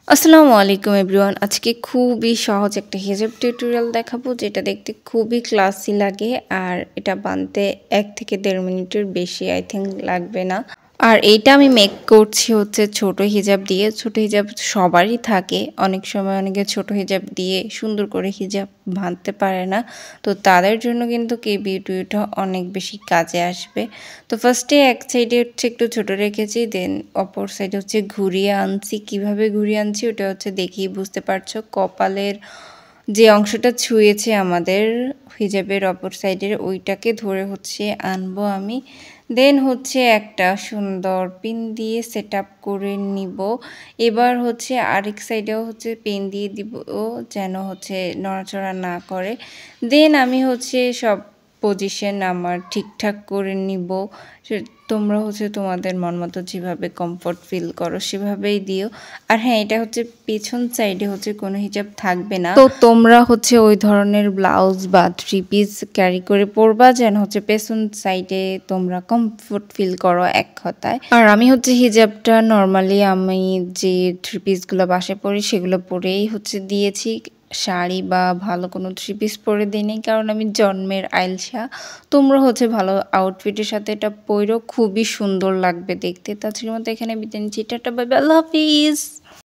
আসসালামু আলাইকুম এভরিওয়ান। আজকে খুবই সহজ একটা হিজাব টিউটোরিয়াল দেখাবো যেটা দেখতে খুবই ক্লাসি লাগে আর এটা বানাতে ১ থেকে ১.৫ মিনিটের বেশি আই থিংক লাগবে না। আর এইটা আমি মেক করছি হচ্ছে ছোট হিজাব দিয়ে। ছোট হিজাব সবারই থাকে। অনেক সময় অনেকে ছোট হিজাব দিয়ে সুন্দর করে হিজাব বাঁধতে পারে না। তো তাদের জন্য কিন্তু এই ভিডিওটা অনেক বেশি কাজে আসবে। তো ফার্স্টে এক সাইডে হচ্ছে একটু ছোট রেখেছি, দেন অপর সাইডে হচ্ছে ঘুরিয়ে আনছি। কিভাবে ঘুরিয়ে আনছি ওটা হচ্ছে দেখেই বুঝতে পারছো। কপালের যে অংশটা ছুঁয়েছে আমাদের হিজাবের অপর সাইডের ওইটাকে ধরে হচ্ছে আনবো আমি। দেন হচ্ছে একটা সুন্দর পিন দিয়ে সেট আপ করে নিব। এবার হচ্ছে আরেক সাইডেও হচ্ছে পিন দিয়ে দিব যেন হচ্ছে নড়াচড়া না করে। দেন আমি হচ্ছে সব পজিশন আমার ঠিকঠাক করে নিব। তোমরা হচ্ছে তোমাদের মন মতো যেভাবে কমফোর্ট ফিল করো সেভাবেই দিও। আর হ্যাঁ, এটা হচ্ছে পেছন সাইডে হচ্ছে কোনো হিজাব থাকবে না। তো তোমরা হচ্ছে ওই ধরনের ব্লাউজ বা থ্রি পিস ক্যারি করে পরবা যেন হচ্ছে পেছন সাইডে তোমরা কমফোর্ট ফিল করো এক কথায়। আর আমি হচ্ছে হিজাবটা নর্মালি আমি যে থ্রি পিসগুলো বাসায় পরি সেগুলো পরেই হচ্ছে দিয়েছি। শাড়ি বা ভালো কোনো থ্রি পিস পরে দিইনি, কারণ আমি জন্মের আইলসা। তোমরা হচ্ছে ভালো আউটফিটের সাথে এটা পরো, খুবই সুন্দর লাগবে দেখতে। তাছাড়া মতো এখানে বিদায় নিচ্ছি। টাটা, বাই বাই, আল্লাহ হাফিজ।